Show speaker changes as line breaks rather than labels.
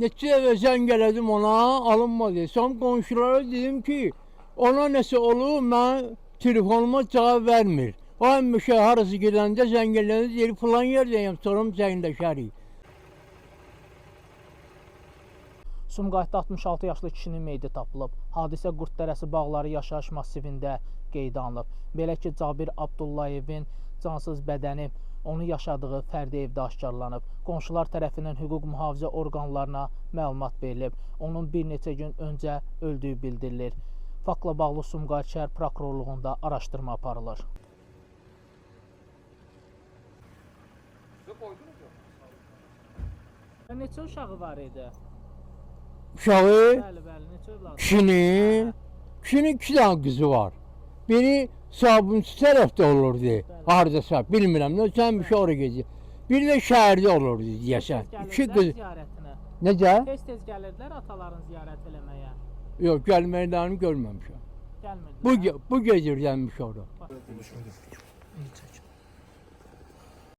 neçə dəfə zəng elədim ona, alınmadı. Son qonşulara dedim ki, ona nəsə olur, mən telefonuma cavab vermir. O həmişə harası gedəndə zəng eləndə deyir, filan yerdəyəm, sorum zəngləşərik.
Sumqayıtda 66 yaşlı kişinin meyidi tapılıb. Hadisə Qurddərəsi bağları yaşayış massivində qeydə alınıb. Belə ki, Cabir Abdullayevin cansız bədəni onun yaşadığı fərdi evdə aşkarlanıb. Qonşular tərəfindən hüquq mühafizə orqanlarına məlumat verilib. Onun bir neçə gün öncə öldüyü bildirilir. Faktla bağlı Sumqayıt şəhər prokurorluğunda araşdırma aparılır. Neçə uşağı var idi?
Uşağı,
Bəli, neçə övladı?
kişinin 2 dənə qızı var. Biri Sabunçu tərəfdə olurdu, haradasa, bilmirəm, sən bir şey oraya gedir. Biri də şəhərdə olurdu, deyəsən. 2 qız. Necə?
Tez-tez gəlirdilər ataların ziyarət eləməyə.
Yox, gəlməklərini görməmişəm.
Gəlmirdilər.
Bu gedirlərmiş orada.
İyi çək.